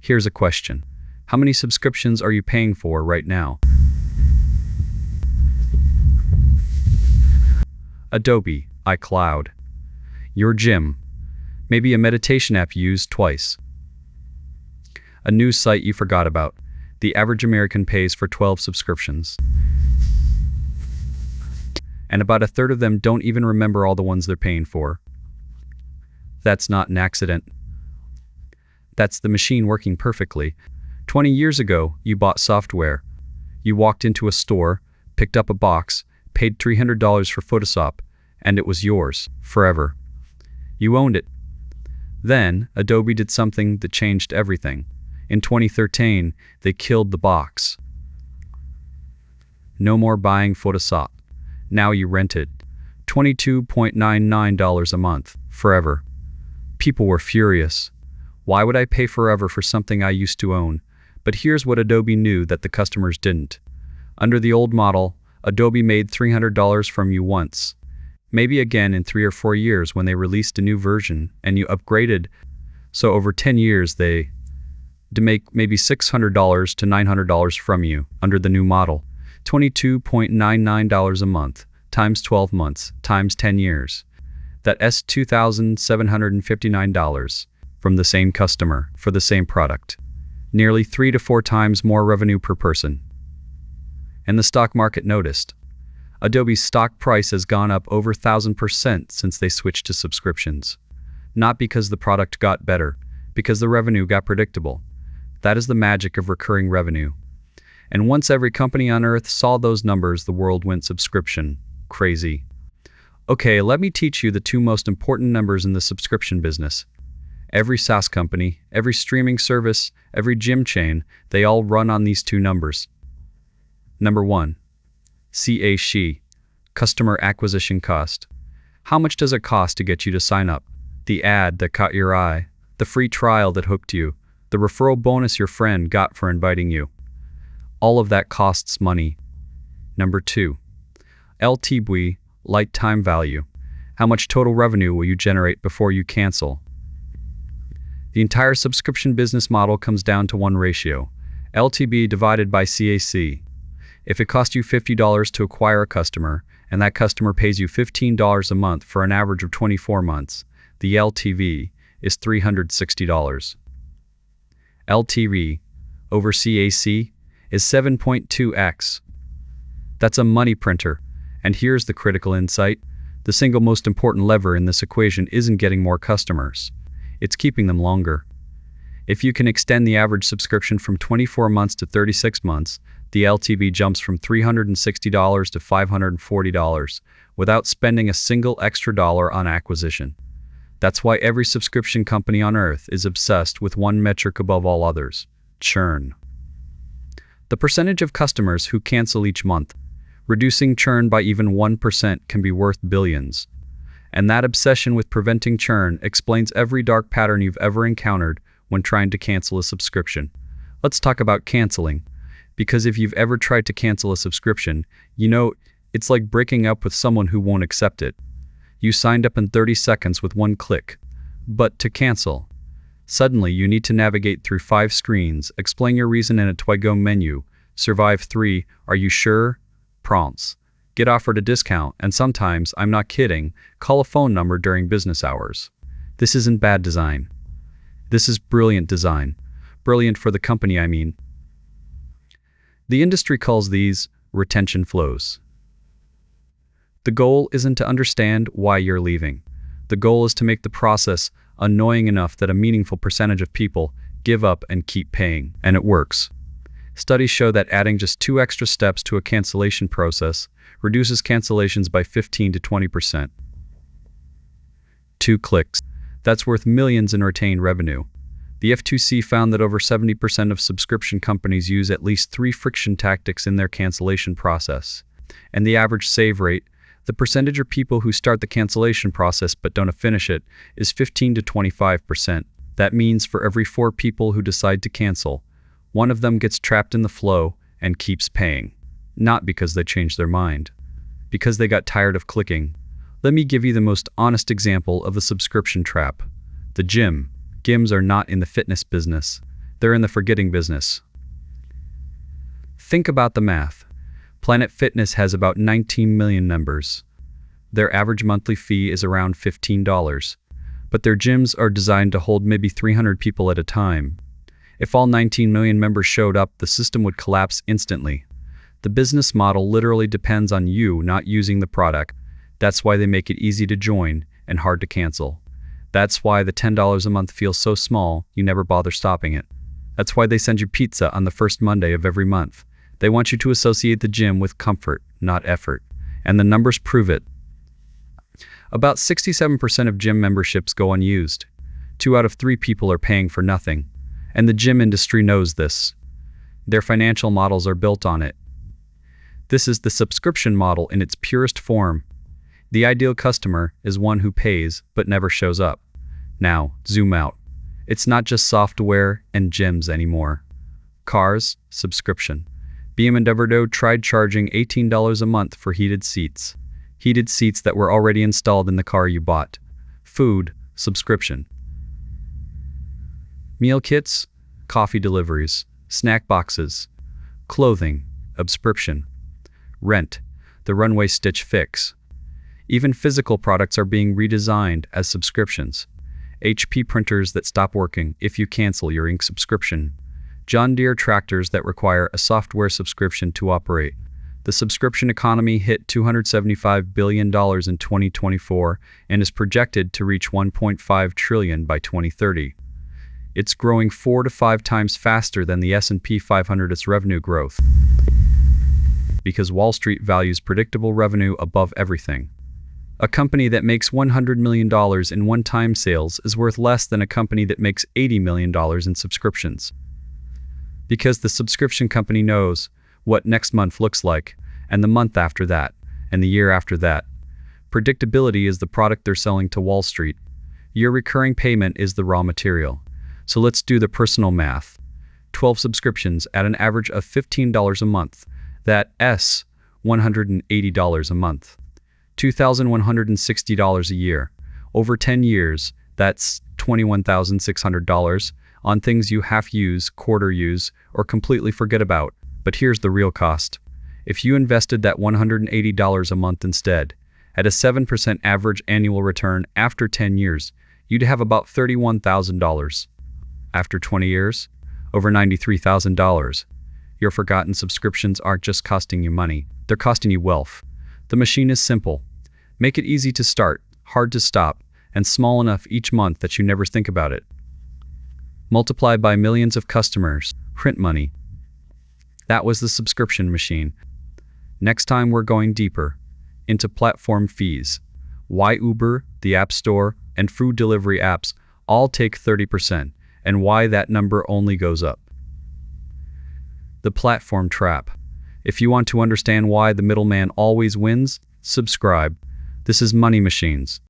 Here's a question. How many subscriptions are you paying for right now? Adobe, iCloud. Your gym. Maybe a meditation app you used twice. A news site you forgot about. The average American pays for 12 subscriptions. And about a third of them don't even remember all the ones they're paying for. That's not an accident. That's the machine working perfectly. 20 years ago, you bought software. You walked into a store, picked up a box, paid $300 for Photoshop, and it was yours, forever. You owned it. Then, Adobe did something that changed everything. In 2013, they killed the box. No more buying Photoshop. Now you rent it. $22.99 a month, forever. People were furious. Why would I pay forever for something I used to own? But here's what Adobe knew that the customers didn't. Under the old model, Adobe made $300 from you once. Maybe again in 3 or 4 years when they released a new version and you upgraded. So over 10 years they make maybe $600 to $900 from you under the new model. $22.99 a month times 12 months times 10 years. That's $2,759 from the same customer for the same product. Nearly 3 to 4 times more revenue per person. And the stock market noticed. Adobe's stock price has gone up over 1,000% since they switched to subscriptions. Not because the product got better, because the revenue got predictable. That is the magic of recurring revenue. And once every company on earth saw those numbers, the world went subscription crazy. Okay, let me teach you the 2 most important numbers in the subscription business. Every SaaS company, every streaming service, every gym chain, they all run on these 2 numbers. Number 1, CAC, customer acquisition cost. How much does it cost to get you to sign up? The ad that caught your eye, the free trial that hooked you, the referral bonus your friend got for inviting you. All of that costs money. Number 2, LTV, lifetime value. How much total revenue will you generate before you cancel? The entire subscription business model comes down to one ratio, LTV divided by CAC. If it costs you $50 to acquire a customer, and that customer pays you $15 a month for an average of 24 months, the LTV is $360. LTV over CAC is 7.2x. That's a money printer. And here's the critical insight. The single most important lever in this equation isn't getting more customers. It's keeping them longer. If you can extend the average subscription from 24 months to 36 months, the LTV jumps from $360 to $540 without spending a single extra dollar on acquisition. That's why every subscription company on earth is obsessed with one metric above all others: churn. The percentage of customers who cancel each month. Reducing churn by even 1% can be worth billions. And that obsession with preventing churn explains every dark pattern you've ever encountered when trying to cancel a subscription. Let's talk about canceling. Because if you've ever tried to cancel a subscription, you know it's like breaking up with someone who won't accept it. You signed up in 30 seconds with one click. But to cancel, suddenly you need to navigate through 5 screens, explain your reason in a Twigo menu, survive 3, "Are you sure?" prompts, get offered a discount, and sometimes, I'm not kidding, call a phone number during business hours. This isn't bad design. This is brilliant design. Brilliant for the company, I mean. The industry calls these retention flows. The goal isn't to understand why you're leaving. The goal is to make the process annoying enough that a meaningful percentage of people give up and keep paying, and it works. Studies show that adding just 2 extra steps to a cancellation process reduces cancellations by 15 to 20%. 2 clicks. That's worth millions in retained revenue. The F2C found that over 70% of subscription companies use at least 3 friction tactics in their cancellation process. And the average save rate, the percentage of people who start the cancellation process but don't finish it, is 15 to 25%. That means for every 4 people who decide to cancel, 1 of them gets trapped in the flow and keeps paying. Not because they changed their mind, because they got tired of clicking. Let me give you the most honest example of the subscription trap. The gym. Gyms are not in the fitness business. They're in the forgetting business. Think about the math. Planet Fitness has about 19 million members. Their average monthly fee is around $15, but their gyms are designed to hold maybe 300 people at a time. If all 19 million members showed up, the system would collapse instantly. The business model literally depends on you not using the product. That's why they make it easy to join and hard to cancel. That's why the $10 a month feels so small, you never bother stopping it. That's why they send you pizza on the first Monday of every month. They want you to associate the gym with comfort, not effort. And the numbers prove it. About 67% of gym memberships go unused. 2 out of 3 people are paying for nothing. And the gym industry knows this. Their financial models are built on it. This is the subscription model in its purest form. The ideal customer is one who pays but never shows up. Now, zoom out. It's not just software and gyms anymore. Cars, subscription. BMW tried charging $18 a month for heated seats. Heated seats that were already installed in the car you bought. Food, subscription. Meal kits, coffee deliveries, snack boxes. Clothing, subscription. Rent, the runway stitch fix. Even physical products are being redesigned as subscriptions. HP printers that stop working if you cancel your ink subscription. John Deere tractors that require a software subscription to operate. The subscription economy hit $275 billion in 2024 and is projected to reach $1.5 trillion by 2030. It's growing 4 to 5 times faster than the S&P 500's revenue growth. Because Wall Street values predictable revenue above everything. A company that makes $100 million in one-time sales is worth less than a company that makes $80 million in subscriptions. Because the subscription company knows what next month looks like, and the month after that, and the year after that. Predictability is the product they're selling to Wall Street. Your recurring payment is the raw material. So let's do the personal math. 12 subscriptions at an average of $15 a month. That's $180 a month. $2,160 a year. Over 10 years, that's $21,600 on things you half use, quarter use, or completely forget about. But here's the real cost. If you invested that $180 a month instead, at a 7% average annual return after 10 years, you'd have about $31,000. After 20 years, over $93,000. Your forgotten subscriptions aren't just costing you money, they're costing you wealth. The machine is simple. Make it easy to start, hard to stop, and small enough each month that you never think about it. Multiplied by millions of customers, print money. That was the subscription machine. Next time we're going deeper into platform fees. Why Uber, the App Store, and food delivery apps all take 30%, and why that number only goes up. The platform trap. If you want to understand why the middleman always wins, subscribe. This is Money Machines.